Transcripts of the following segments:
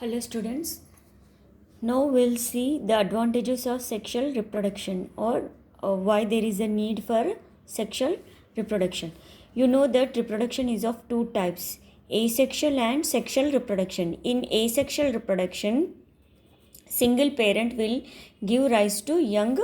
Hello students. Now we'll see the advantages of sexual reproduction or why there is a need for sexual reproduction. You know that reproduction is of two types, asexual and sexual reproduction. In asexual reproduction, single parent will give rise to young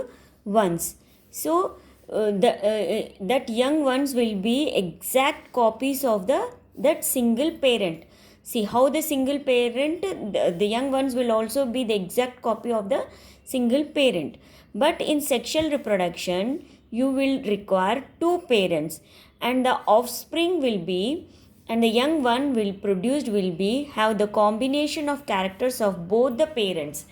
ones. So that young ones will be exact copies of that single parent. See how the single parent, the young ones will also be the exact copy of the single parent. But in sexual reproduction, you will require two parents, and the offspring will be, and the young one will produced will be have the combination of characters of both the parents.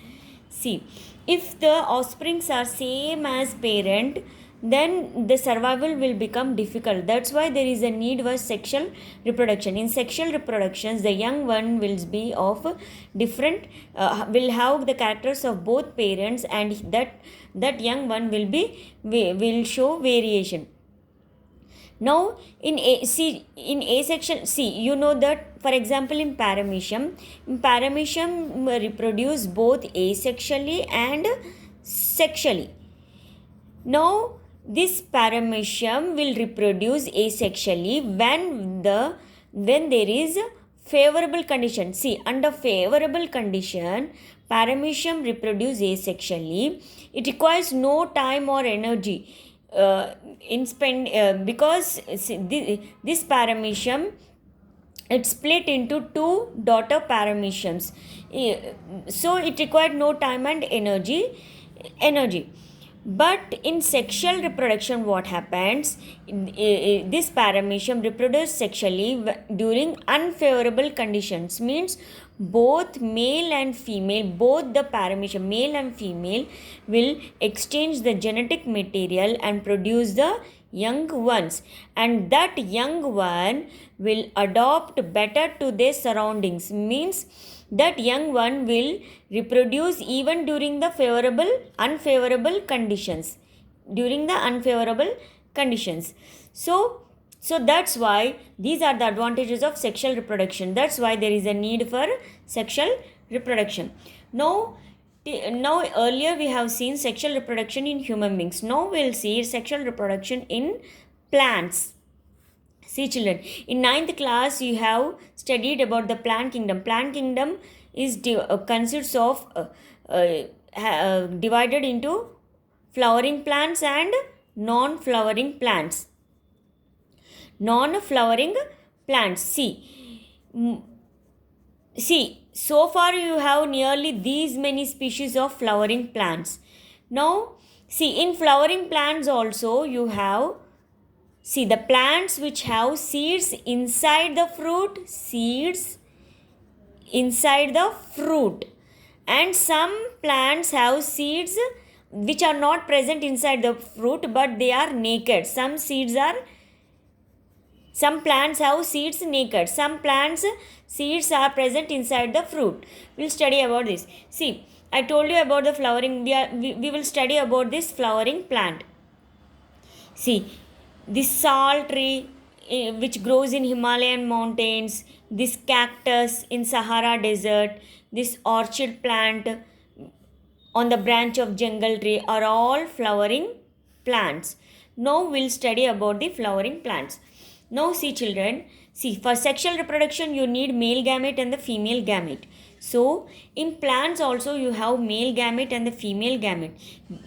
See, if the offsprings are same as parent, then the survival will become difficult. That's why there is a need for sexual reproduction. In sexual reproductions, the young one will be of different, will have the characters of both parents, and that young one will show variation. Now in asexual, you know that for example in paramecium reproduce both asexually and sexually. Now this paramecium will reproduce asexually when there is favorable condition. See, under favorable condition, paramecium reproduce asexually. It requires no time or energy because this paramecium, it's split into two daughter parameciums, so it required no time and energy. But in sexual reproduction, what happens? This paramecium reproduces sexually during unfavorable conditions. Means both male and female, both the paramecium, male and female, will exchange the genetic material and produce the young ones. And that young one will adopt better to their surroundings. Means that young one will reproduce even during the unfavorable conditions. So that's why these are the advantages of sexual reproduction. That's why there is a need for sexual reproduction. Now earlier we have seen sexual reproduction in human beings. Now we'll see sexual reproduction in plants. See children, in 9th class you have studied about the plant kingdom. Plant kingdom is consists of divided into flowering plants and non-flowering plants. Non-flowering plants. See, so far you have nearly these many species of flowering plants. Now, see, in flowering plants also you have, see, the plants which have seeds inside the fruit, and some plants have seeds which are not present inside the fruit but they are naked. Some plants have seeds naked. Some plants seeds are present inside the fruit. We'll study about this. See, I told you about the flowering. We will study about this flowering plant. See, this sal tree which grows in Himalayan mountains, this cactus in Sahara desert, this orchid plant on the branch of jungle tree are all flowering plants. Now we'll study about the flowering plants. Now see children, see, for sexual reproduction you need male gamete and the female gamete. So in plants also you have male gamete and the female gamete.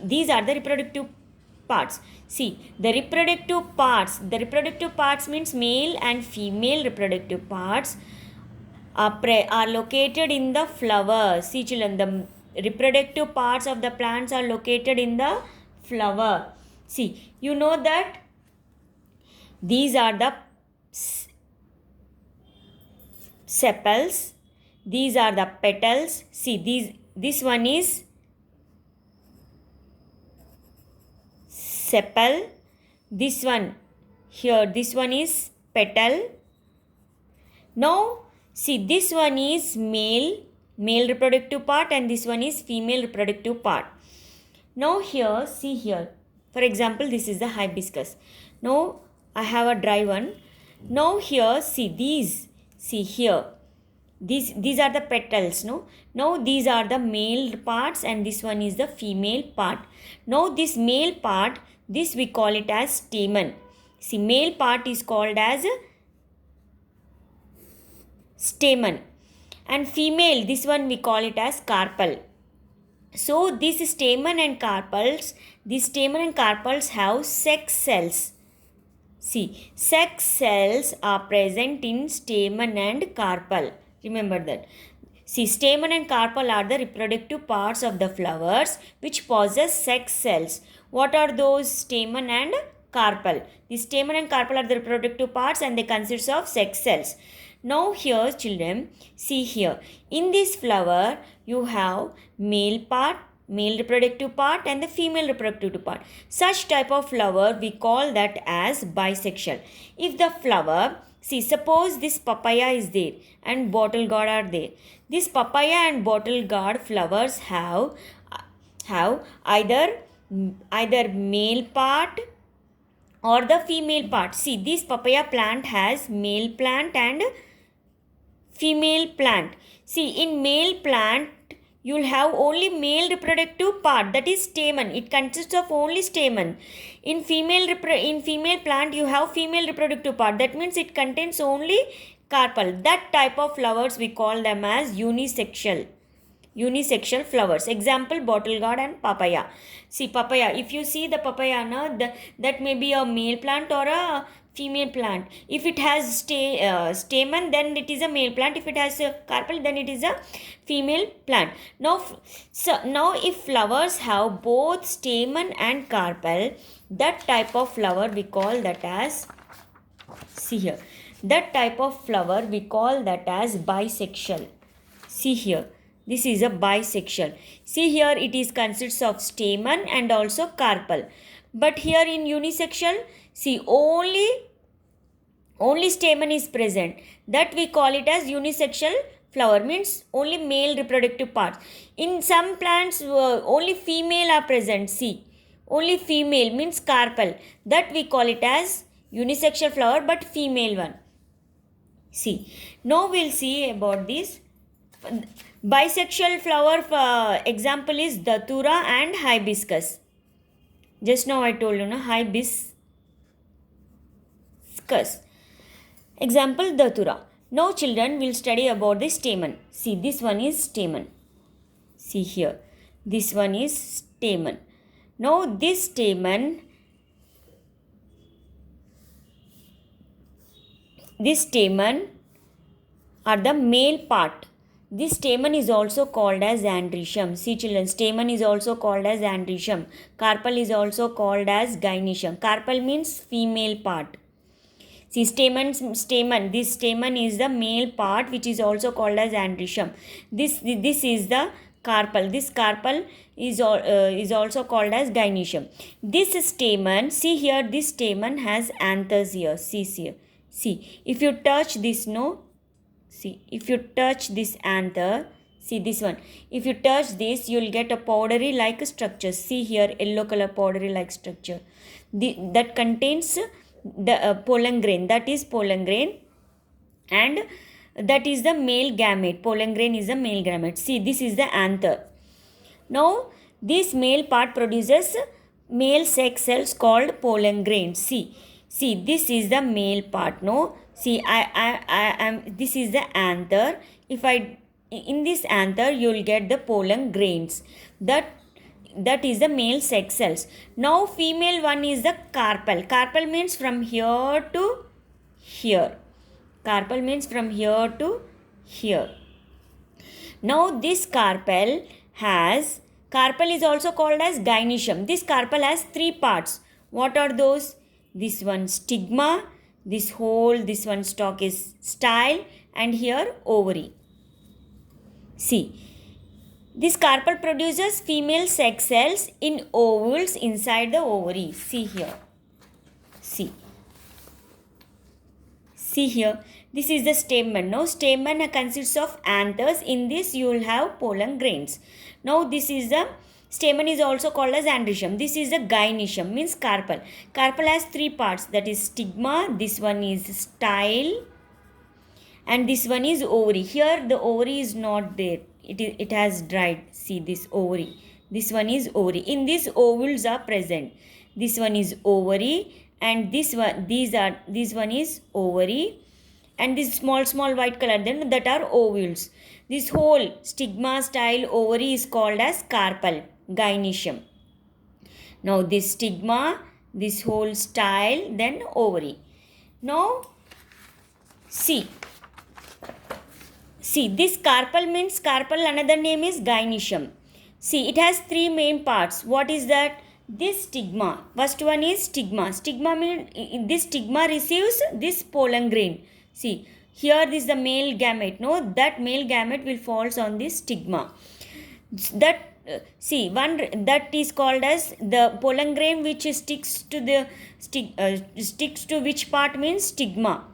These are the reproductive parts. See, the reproductive parts means male and female reproductive parts are located in the flower. See children, the reproductive parts of the plants are located in the flower. See, you know that these are the sepals, these are the petals. See, this one is sepal, this one is petal. Now see, this one is male reproductive part and this one is female reproductive part. Now here, see here, for example, this is the hibiscus. Now I have a dry one. Now here, see here, these are the petals, no? Now these are the male parts and this one is the female part. Now this male part, this we call it as stamen. See, male part is called as stamen and female, this one we call it as carpel. So these stamen and carpels have sex cells. See, sex cells are present in stamen and carpel. Remember that. See, stamen and carpel are the reproductive parts of the flowers which possess sex cells. What are those stamen and carpel? The stamen and carpel are the reproductive parts and they consist of sex cells. Now here children, see here. In this flower, you have male part, male reproductive part and the female reproductive part. Such type of flower we call that as bisexual. If the flower, see, suppose this papaya is there and bottle gourd are there. This papaya and bottle gourd flowers have either male part or the female part. See, this papaya plant has male plant and female plant. See, in male plant you will have only male reproductive part, that is stamen. It consists of only stamen. In female plant you have female reproductive part, that means it contains only carpel. That type of flowers we call them as unisexual flowers. Example, bottle gourd and papaya. See, papaya, if you see the papaya, that may be a male plant or a female plant. If it has stamen, then it is a male plant. If it has a carpel, then it is a female plant. Now if flowers have both stamen and carpel, that type of flower we call that as, see here, that type of flower we call that as bisexual. See here, this is a bisexual. See here, it is consists of stamen and also carpel. But here in unisexual, see, only stamen is present. That we call it as unisexual flower, means only male reproductive parts. In some plants, only female are present. See, only female means carpel. That we call it as unisexual flower, but female one. See, now we'll see about this. Bisexual flower example is datura and hibiscus. Just now I told you, hibiscus. Example, datura. Now children will study about the stamen. See, this one is stamen. See here, this one is stamen. Now this stamen are the male part. This stamen is also called as androecium. See children, stamen is also called as androecium. Carpel is also called as gynoecium. Carpel means female part. See, this stamen is the male part which is also called as androecium. This is the carpel. This carpel is also called as gynoecium. This stamen, see here, this stamen has anthers here. See here. See, if you touch this, if you touch this anther, see this one. If you touch this, you will get a powdery like structure. See here, yellow color powdery like structure. That contains the pollen grain. That is pollen grain, and that is the male gamete. Pollen grain is the male gamete. See, this is the anther. Now, this male part produces male sex cells called pollen grains. See, this is the male part. No. See, I am. This is the anther. In this anther, you will get the pollen grains. That is the male sex cells. Now, female one is the carpel. Carpel means from here to here. Carpel means from here to here. Now, this carpel is also called as gynoecium. This carpel has three parts. What are those? This one stigma. This one stalk is style, and here ovary. See, this carpel produces female sex cells in ovules inside the ovary. See here. See here. This is the stamen. Now, stamen consists of anthers. In this, you will have pollen grains. Now, this is the stamen is also called as androecium. This is the gynoecium, means carpel. Carpel has three parts, that is stigma, this one is style, And this one is ovary. Here the ovary is not there. It has dried. See this ovary. This one is ovary. In this ovules are present. This one is ovary, and this one is ovary, and this small white color then that are ovules. This whole stigma style ovary is called as carpel, gynoecium. Now this stigma, this whole style, then ovary. Now see this carpel means carpel, another name is gynoecium. See, it has three main parts. What is that? This stigma. First one is stigma. Stigma means this stigma receives this pollen grain. See, here this is the male gamete. No, that male gamete will falls on this stigma. That one that is called as the pollen grain which sticks to the sticks to which part means stigma.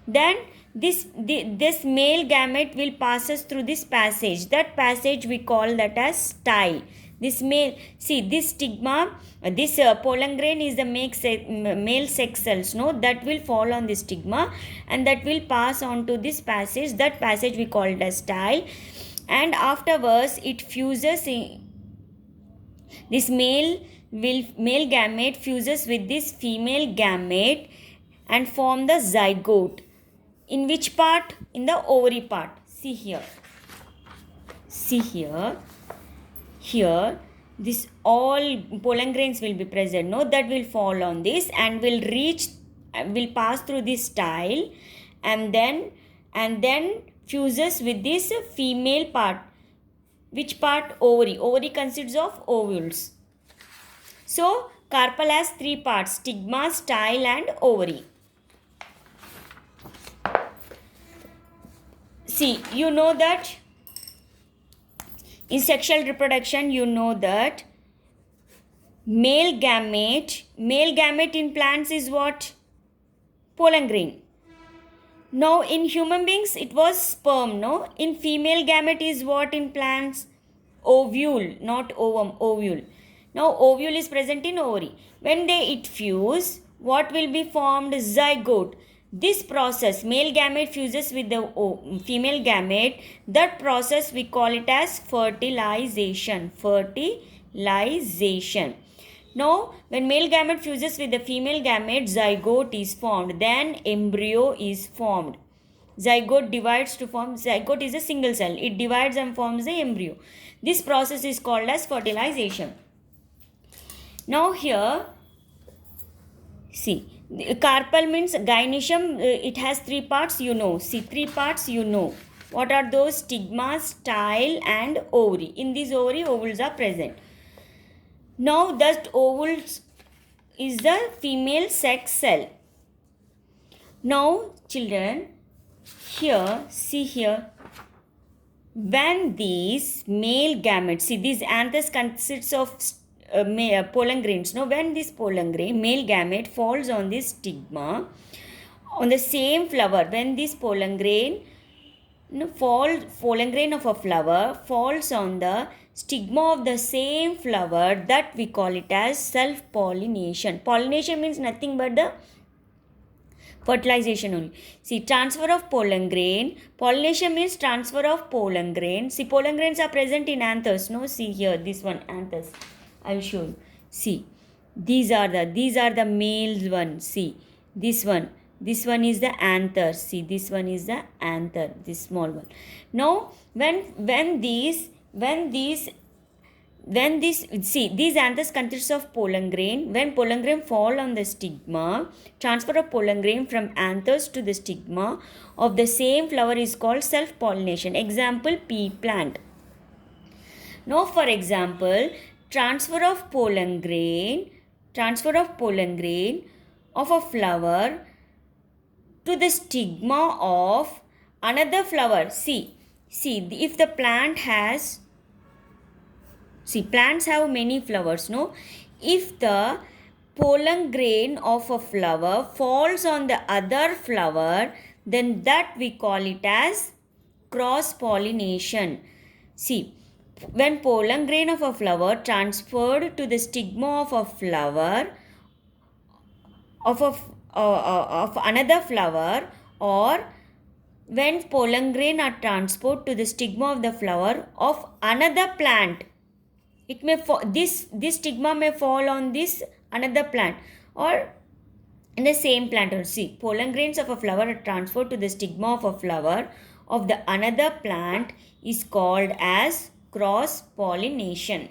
Then this male gamete will passes through this passage. That passage we call that as style. This stigma, this pollen grain is the male sex cells, no, that will fall on this stigma and that will pass on to this passage. That passage we call it as style, and afterwards it fuses in, this male gamete fuses with this female gamete and form the zygote. In which part? In the ovary part. See here. Here this all pollen grains will be present, no, that will fall on this and will pass through this style and then fuses with this female part. Which part? Ovary. Ovary consists of ovules. So carpel has three parts: stigma, style and ovary. See, you know that in sexual reproduction, you know that male gamete in plants is what? Pollen grain. Now in human beings it was sperm, no? In female gamete is what in plants? Ovule, not ovum, ovule. Now ovule is present in ovary. When it fuse, what will be formed? Zygote. This process, male gamete fuses with the female gamete, that process we call it as fertilization. Now, when male gamete fuses with the female gamete, zygote is formed. Then embryo is formed. Zygote divides to form, zygote is a single cell. It divides and forms the embryo. This process is called as fertilization. Now here, see, carpel means gynoecium, it has three parts, you know. See, three parts, you know. What are those? Stigma, style and ovary. In this ovary, ovules are present. Now that ovules is the female sex cell. Now children, here, see here, when these male gametes, see, these anthers consists of pollen grains. Now when this pollen grain, male gamete, falls on this stigma on the same flower, when this pollen grain of a flower falls on the stigma of the same flower, that we call it as self-pollination. Pollination means nothing but the fertilization only. See, transfer of pollen grain. Pollination means transfer of pollen grain. See, pollen grains are present in anthers. No, see here, this one, anthers. I will show you. See, these are the male one. See, this one is the anther. See, this one is the anther, this small one. Now, when these see, these anthers consist of pollen grain. When pollen grain fall on the stigma, transfer of pollen grain from anthers to the stigma of the same flower is called self-pollination. Example, pea plant. Now, for example, transfer of pollen grain of a flower to the stigma of another flower. See, if the plant has, see, plants have many flowers, no? If the pollen grain of a flower falls on the other flower, then that we call it as cross-pollination. See, when pollen grain of a flower transferred to the stigma of a flower of another flower, or when pollen grain are transported to the stigma of the flower of another plant. It may this stigma may fall on this another plant or in the same plant. Or see, pollen grains of a flower are transferred to the stigma of a flower of the another plant is called as cross pollination.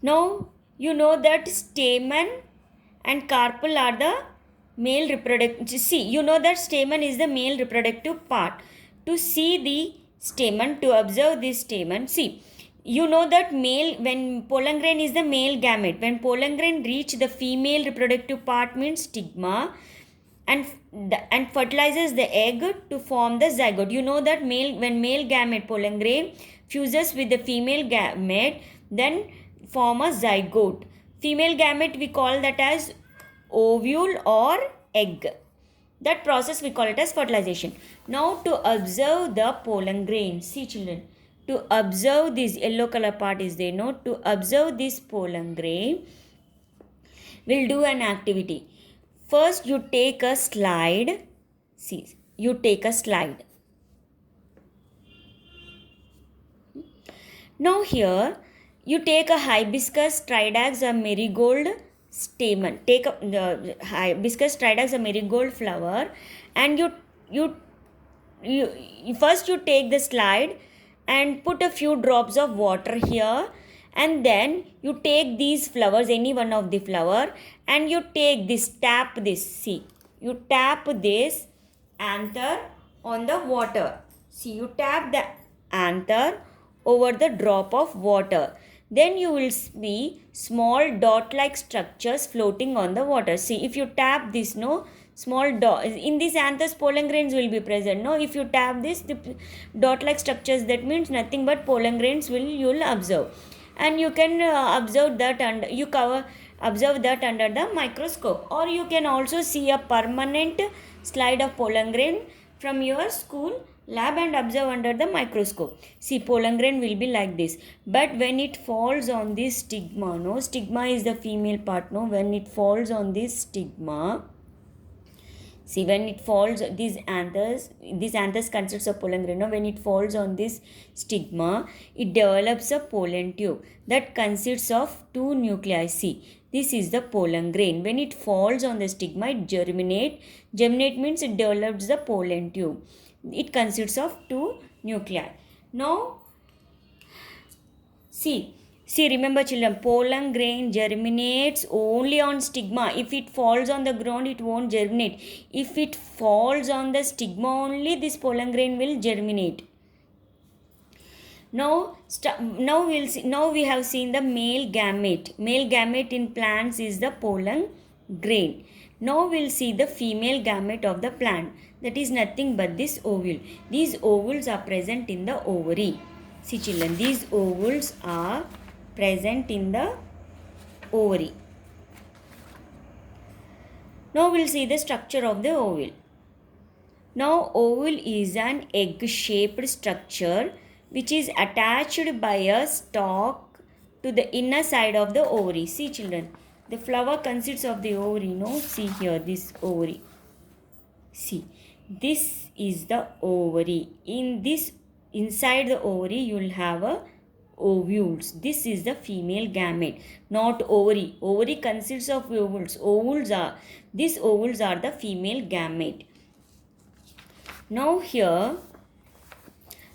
Now you know that stamen and carpel are the male reproductive. See, you know that stamen is the male reproductive part. To see the stamen, to observe this stamen, see, you know that male, when pollen grain is the male gamete, when pollen grain reach the female reproductive part means stigma, and fertilizes the egg to form the zygote. You know that when male gamete pollen grain fuses with the female gamete, then form a zygote. Female gamete we call that as ovule or egg. That process we call it as fertilization. Now to observe the pollen grain, see children, to observe this yellow color part is there. No, to observe this pollen grain, we'll do an activity. First you take a slide. See, you take a slide. Now here you take a hibiscus, tridax or marigold stamen. Take a hibiscus, tridax or marigold flower, and you first you take the slide and put a few drops of water here, and then you take these flowers, any one of the flower, and you take this, tap this. See, you tap this anther on the water. See, you tap the anther over the drop of water. Then you will see small dot-like structures floating on the water. See, if you tap this, no, small dot, in this anthers pollen grains will be present. No, if you tap this, the dot-like structures, that means nothing but pollen grains you will observe. And you can observe that under the microscope, or you can also see a permanent slide of pollen grain from your school lab and observe under the microscope. See, pollen grain will be like this, but when it falls on this stigma, no, stigma is the female part, no, when it falls on this stigma, see, when it falls, these anthers consists of pollen grain. No? When it falls on this stigma, it develops a pollen tube that consists of two nuclei. See, this is the pollen grain. When it falls on the stigma, it germinate. Germinate means it develops the pollen tube. It consists of two nuclei. Now, see, remember children, pollen grain germinates only on stigma. If it falls on the ground, it won't germinate. If it falls on the stigma only, this pollen grain will germinate. Now we'll see. Now we have seen the male gamete. Male gamete in plants is the pollen grain. Now we'll see the female gamete of the plant. That is nothing but this ovule. These ovules are present in the ovary. See children, these ovules are present in the ovary. Now we'll see the structure of the ovule. Now ovule is an egg-shaped structure which is attached by a stalk to the inner side of the ovary. See children, the flower consists of the ovary. No, see here, this ovary. See, this is the ovary. Inside the ovary you will have a ovules. This is the female gamete, not ovary. Ovary consists of ovules. These ovules are the female gamete. Now here,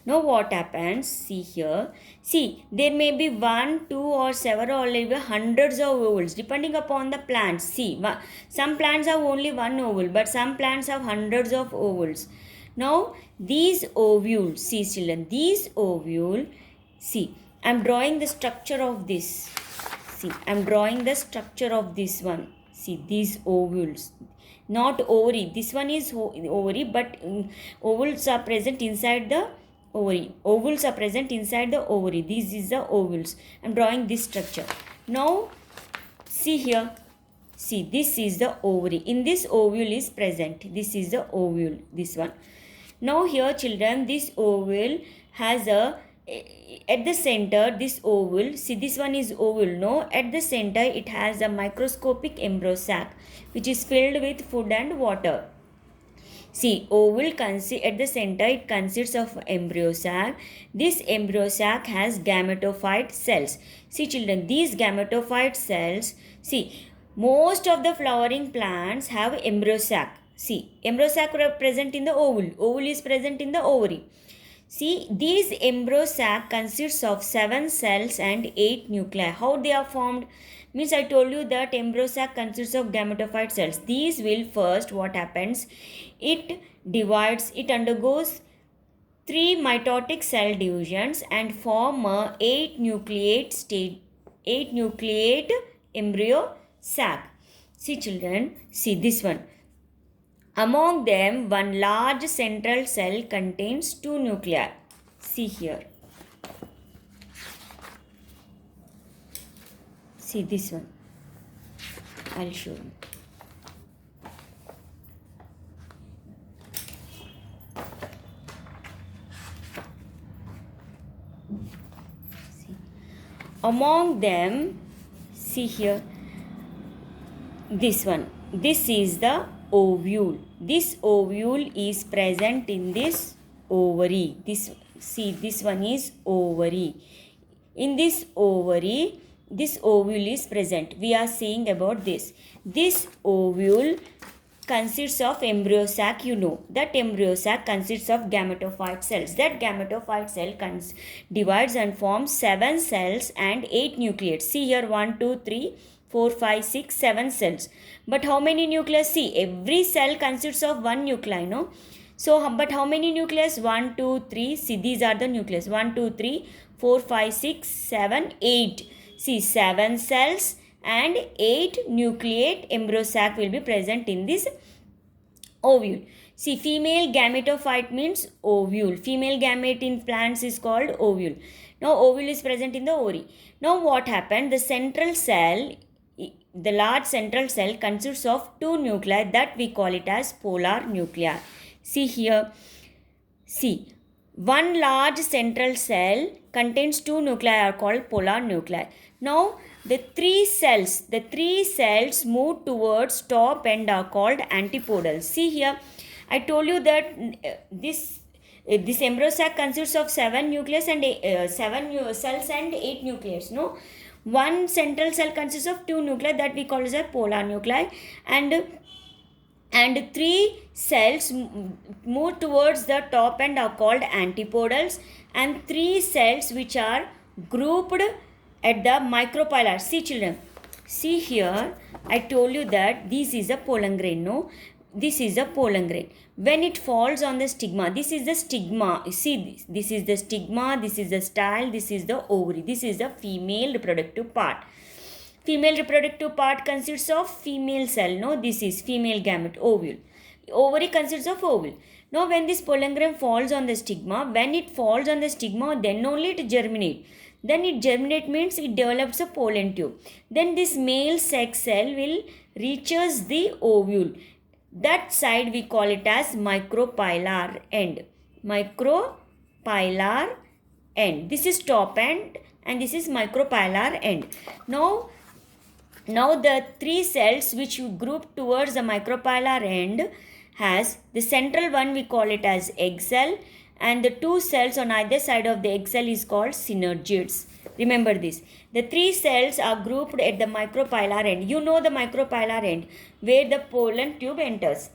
now what happens? See here. See, there may be 1, 2 or several or even hundreds of ovules depending upon the plants. See, some plants have only one ovule, but some plants have hundreds of ovules. Now these ovules, see children, these ovule, see, I am drawing the structure of this. See, I am drawing the structure of this one. See, these ovules. Not ovary. This one is ovary, but ovules are present inside the ovary. Ovules are present inside the ovary. This is the ovules. I am drawing this structure. Now, see here. See, this is the ovary. In this ovule is present. This is the ovule. This one. Now here children, this ovule has a at the center, this oval, see this one is oval, no? At the center, it has a microscopic embryo sac which is filled with food and water. See, oval at the center, it consists of embryo sac. This embryo sac has gametophyte cells. See children, these gametophyte cells, see, most of the flowering plants have embryo sac. See, embryo sac present in the oval. Oval is present in the ovary. See, these embryo sac consists of 7 cells and 8 nuclei. How they are formed? Means I told you that embryo sac consists of gametophyte cells. These will first, what happens? It divides, it undergoes 3 mitotic cell divisions and form a 8 nucleate embryo sac. See children, see this one. Among them, one large central cell contains 2 nuclei. See here. See this one. I'll show you. See. Among them, see here, this one. This is the ovule. This ovule is present in this ovary. This one is ovary. In this ovary, this ovule is present. We are saying about this. This ovule consists of embryo sac, you know. That embryo sac consists of gametophyte cells. That gametophyte cell divides and forms 7 cells and 8 nucleates. See here, 1, 2, 3, 4, 5, 6, 7 cells. But how many nuclei? See, every cell consists of 1 nuclei, no? So, but how many nucleus? 1, 2, 3. See, these are the nucleus. 1, 2, 3, 4, 5, 6, 7, 8. See, 7 cells and 8 nucleate embryo sac will be present in this ovule. See, female gametophyte means ovule. Female gamete in plants is called ovule. Now, ovule is present in the ovary. Now, what happened? The central cell, the large central cell consists of 2 nuclei that we call it as polar nuclei. See here. See, one large central cell contains 2 nuclei are called polar nuclei. Now, the three cells move towards top end are called antipodals. See here, I told you that this embryo sac consists of 7 nucleus and 7 cells and 8 nucleus. No, one central cell consists of 2 nuclei that we call as a polar nuclei, and 3 cells move towards the top end are called antipodals, and 3 cells which are grouped at the micropylar. See children, see here, I told you that this is a pollen grain, no? This is a pollen grain. When it falls on the stigma, this is the stigma. See this is the stigma, this is the style, this is the ovary. This is the female reproductive part. Female reproductive part consists of female cell, no? This is female gamete, ovule. Ovary consists of ovule. Now when this pollen grain falls on the stigma, when it falls on the stigma, then only it germinates. Then it germinate means it develops a pollen tube. Then this male sex cell will reaches the ovule. That side we call it as micropylar end. Micropylar end. This is top end and this is micropylar end. Now the 3 cells which you group towards the micropylar end has the central one we call it as egg cell, and the 2 cells on either side of the egg cell is called synergids. Remember this. The 3 cells are grouped at the micropylar end. You know the micropylar end where the pollen tube enters.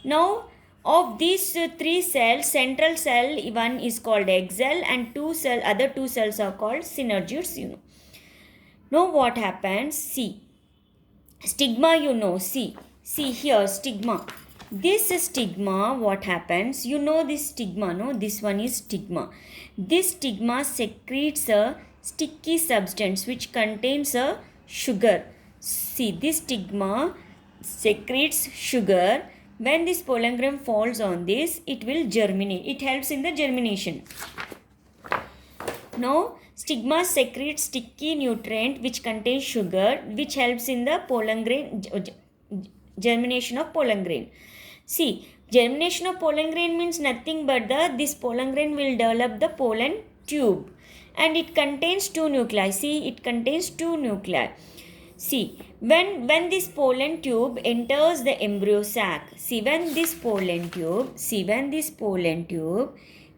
Now of these 3 cells, central cell one is called egg cell and other 2 cells are called synergids, you know. Now what happens? See, stigma, you know. See here, stigma. This stigma, what happens? You know this stigma, no? This one is stigma. This stigma secretes a sticky substance which contains a sugar. See, this stigma secretes sugar. When this pollen grain falls on this, it will germinate. It helps in the germination. Now, stigma secretes sticky nutrient which contains sugar, which helps in the pollen grain germination of pollen grain. See, germination of pollen grain means nothing but this pollen grain will develop the pollen tube and it contains two nuclei. See, it contains two nuclei. See, when this pollen tube enters the embryo sac, when this pollen tube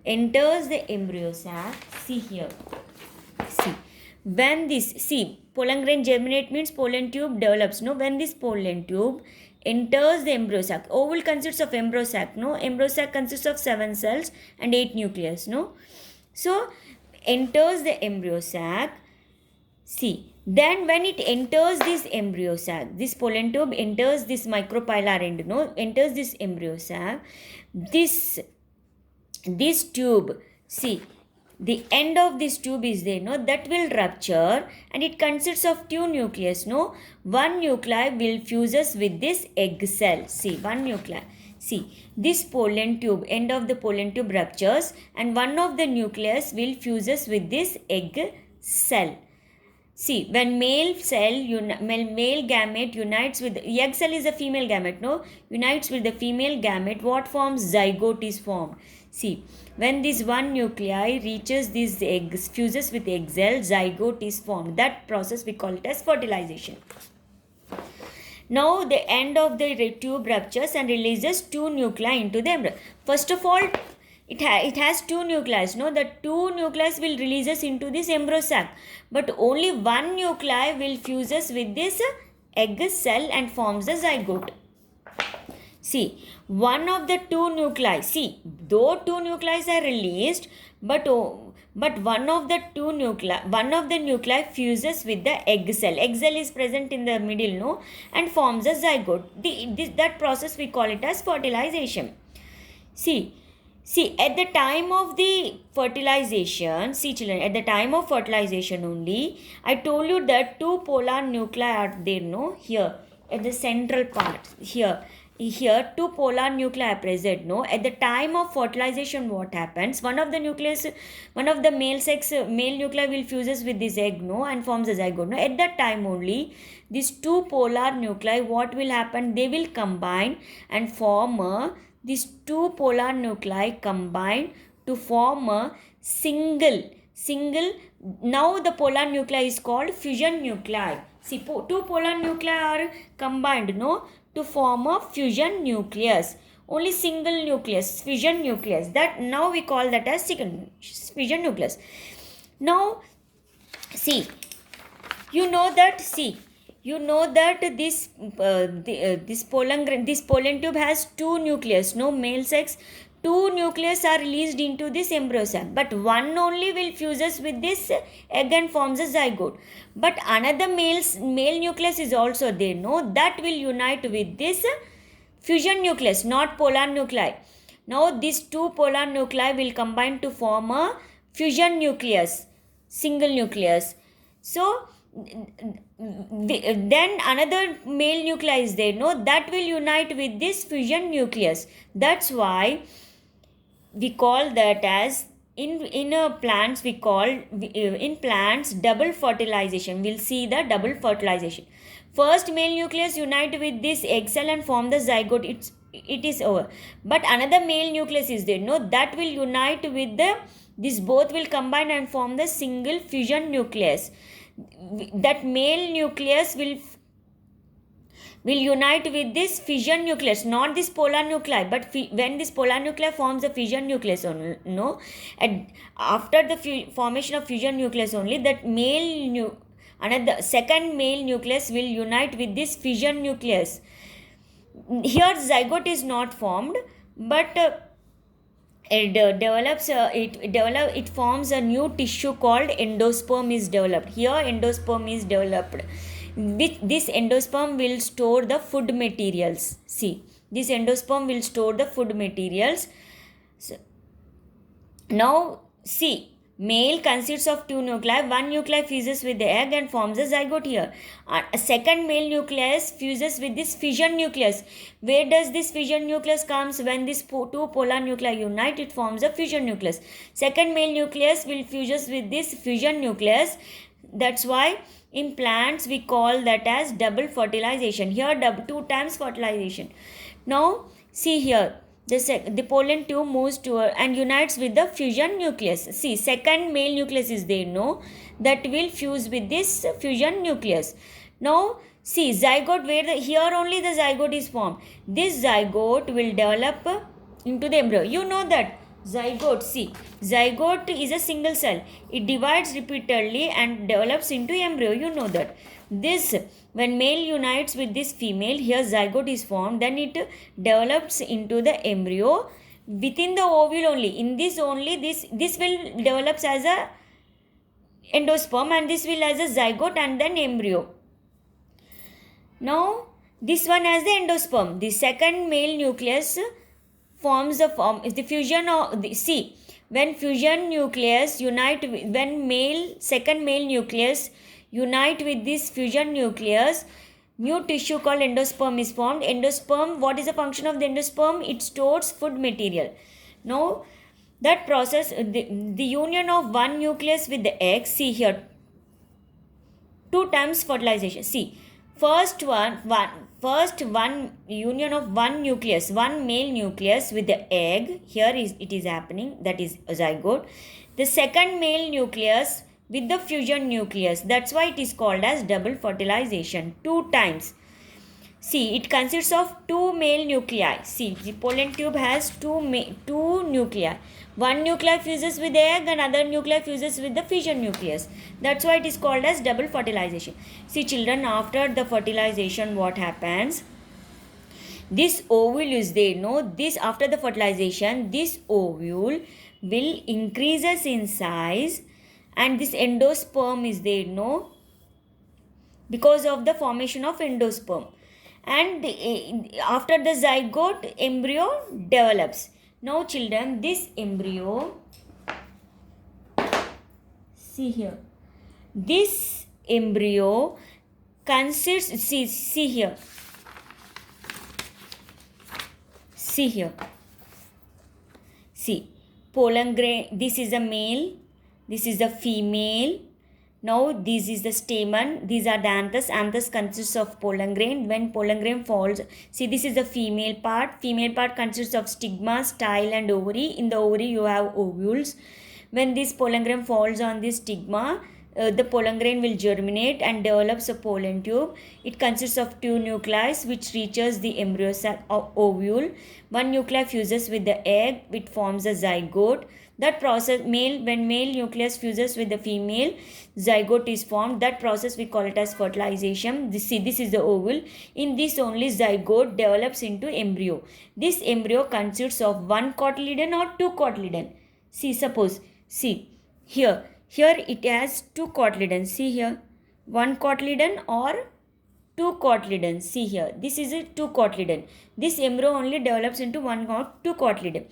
enters the embryo sac, see here, see, when this, pollen grain germinate means pollen tube develops, no, when this pollen tube enters the embryo sac, ovule consists of embryo sac, no, embryo sac consists of 7 cells and 8 nucleus, no, so enters the embryo sac, see, then when it enters this embryo sac, this pollen tube enters this micropylar end, no, enters this embryo sac, this tube, see, the end of this tube is there, no, that will rupture and it consists of two nucleus, no, one nuclei will fuses with this egg cell, see, one nuclei, see, this pollen tube, end of the pollen tube ruptures and one of the nucleus will fuses with this egg cell. See, when male gamete unites with, egg cell is a female gamete, no, unites with the female gamete, what forms? Zygote is formed. See, when this one nuclei reaches these eggs, fuses with egg cell, zygote is formed. That process we call it as fertilization. Now the end of the tube ruptures and releases two nuclei into the embryo. First of all, it has two nuclei, no, the two nuclei will releases into this embryo sac, but only one nuclei will fuses with this egg cell and forms the zygote. See, one of the two nuclei, see, though two nuclei are released, but one of the nuclei fuses with the egg cell. Egg cell is present in the middle, no, and forms a zygote. That process we call it as fertilization. See, at the time of the fertilization, see children, at the time of fertilization only, I told you that two polar nuclei are there, no, here, at the central part, here two polar nuclei are present, no, at the time of fertilization what happens, one of the male nuclei will fuses with this egg, no, and forms a zygote, no, at that time only, these two polar nuclei, what will happen, they will combine and form these two polar nuclei combine to form a single, now the polar nuclei is called fusion nuclei. See, two polar nuclei are combined, no, to form a fusion nucleus. Only single nucleus, fusion nucleus. That now we call that as fusion nucleus. Now, see, you know that this pollen tube has two nucleus, no, male sex, two nucleus are released into this embryo sac, but one only will fuses with this egg and forms a zygote, but another male nucleus is also there, no, that will unite with this fusion nucleus, not polar nuclei. Now these two polar nuclei will combine to form a fusion nucleus, single nucleus. So then another male nuclei is there, no, that will unite with this fusion nucleus. That's why we call that as in plants we call in plants double fertilization. We'll see the double fertilization. First male nucleus unite with this egg cell and form the zygote. It is over. But another male nucleus is there, no, that will unite with this both will combine and form the single fusion nucleus. That male nucleus will unite with this fission nucleus, not this polar nuclei, but when this polar nuclei forms the fission nucleus only, no, and after the formation of fission nucleus only, that another second male nucleus will unite with this fission nucleus. Here zygote is not formed, but it forms a new tissue called endosperm is developed. Here endosperm is developed. This endosperm will store the food materials. See, this endosperm will store the food materials. So, now see, male consists of two nuclei. One nuclei fuses with the egg and forms a zygote here. A second male nucleus fuses with this fission nucleus. Where does this fission nucleus comes? When these two polar nuclei unite, it forms a fission nucleus. Second male nucleus will fuses with this fission nucleus. That's why in plants we call that as double fertilization. Here two times fertilization. Now see here, the pollen tube moves toward and unites with the fusion nucleus. See, second male nucleus is there, no, that will fuse with this fusion nucleus. Now, see, zygote, where here only the zygote is formed. This zygote will develop into the embryo. You know that zygote, see, zygote is a single cell. It divides repeatedly and develops into embryo. You know that. This, when male unites with this female, here zygote is formed, then it develops into the embryo within the ovule only. In this only, this will develops as a endosperm and this will as a zygote and then embryo. Now, this one as the endosperm. The second male nucleus forms the fusion of the, see, when fusion nucleus unite with, when second male nucleus unite with this fusion nucleus, new tissue called endosperm is formed. Endosperm, what is the function of the endosperm? It stores food material. Now, that process, the union of one nucleus with the egg, see here, 2 times fertilization. See, first one union of one nucleus, one male nucleus with the egg, here it is happening, that is a zygote. The second male nucleus with the fusion nucleus, that's why it is called as double fertilization, 2 times. See, it consists of 2 male nuclei. See, the pollen tube has 2 nuclei. One nuclei fuses with the egg and other nuclei fuses with the fusion nucleus. That's why it is called as double fertilization. See, children, after the fertilization, what happens? This ovule is there, no? This, after the fertilization, this ovule will increases in size and this endosperm is there, no? Because of the formation of endosperm. And after the zygote, embryo develops. Now, children, this embryo, see here, this embryo consists, see here, see, pollen grain, this is a male, this is the female. Now, this is the stamen. These are the anthers. Anthers consists of pollen grain. When pollen grain falls, see, this is the female part. Female part consists of stigma, style and ovary. In the ovary, you have ovules. When this pollen grain falls on this stigma, the pollen grain will germinate and develops a pollen tube. It consists of 2 nuclei which reaches the embryo sac of ovule. One nuclei fuses with the egg, which forms a zygote. That process, when male nucleus fuses with the female, zygote is formed. That process we call it as fertilization. This is the ovule. In this only zygote develops into embryo. This embryo consists of 1 cotyledon or 2 cotyledon. See, suppose, see, here it has 2 cotyledons. See here, 1 cotyledon or 2 cotyledons. See here, this is a 2 cotyledon. This embryo only develops into 1 or 2 cotyledon.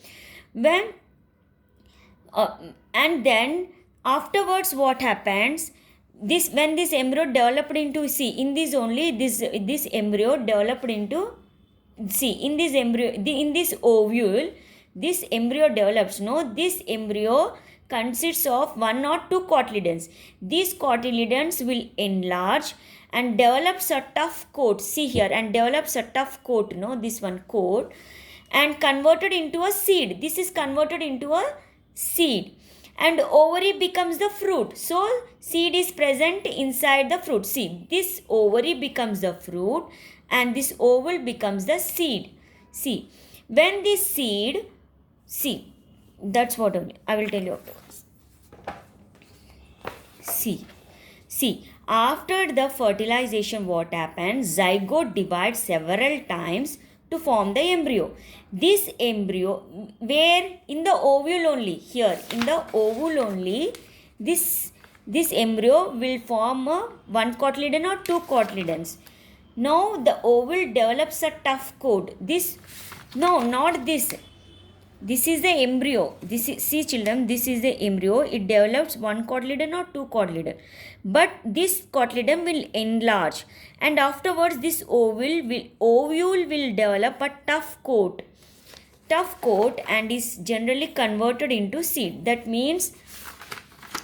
When and then afterwards what happens, when this embryo developed into, see, in this only this embryo developed into, see, in this embryo, in this ovule, this embryo develops, no? This embryo consists of 1 or 2 cotyledons. These cotyledons will enlarge and develops a tough coat. See here, and develops a tough coat, no? This one coat, and converted into a seed. This is converted into a seed, and ovary becomes the fruit. So, seed is present inside the fruit. See, this ovary becomes the fruit and this ovule becomes the seed. See, when this seed, see, that's what I will tell you afterwards. See, after the fertilization, what happens? Zygote divides several times to form the embryo. This embryo, where in the ovule only, here in the ovule only, this embryo will form a 1 cotyledon or 2 cotyledons. Now the ovule develops a tough coat. No, not this. This is the embryo. See children, this is the embryo. It develops 1 cotyledon or 2 cotyledon. But this cotyledon will enlarge, and afterwards this ovule will develop a tough coat and is generally converted into seed. That means,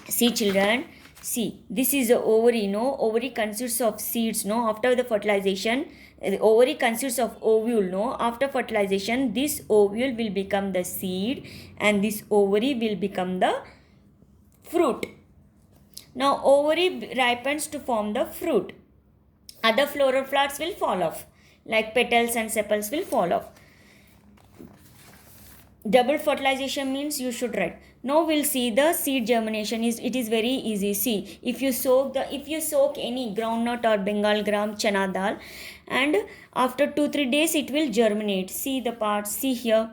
see children, see, this is the ovary, no? Ovary consists of seeds, no? After the fertilization, The ovary consists of ovule, no? After fertilization, this ovule will become the seed and this ovary will become the fruit. Now ovary ripens to form the fruit. Other floral flowers will fall off, like petals and sepals will fall off. Double fertilization means you should write. Now we'll see the seed germination. It is very easy. See, if you soak any groundnut or Bengal gram, chana dal, and after 2-3 days it will germinate. See the parts. See here.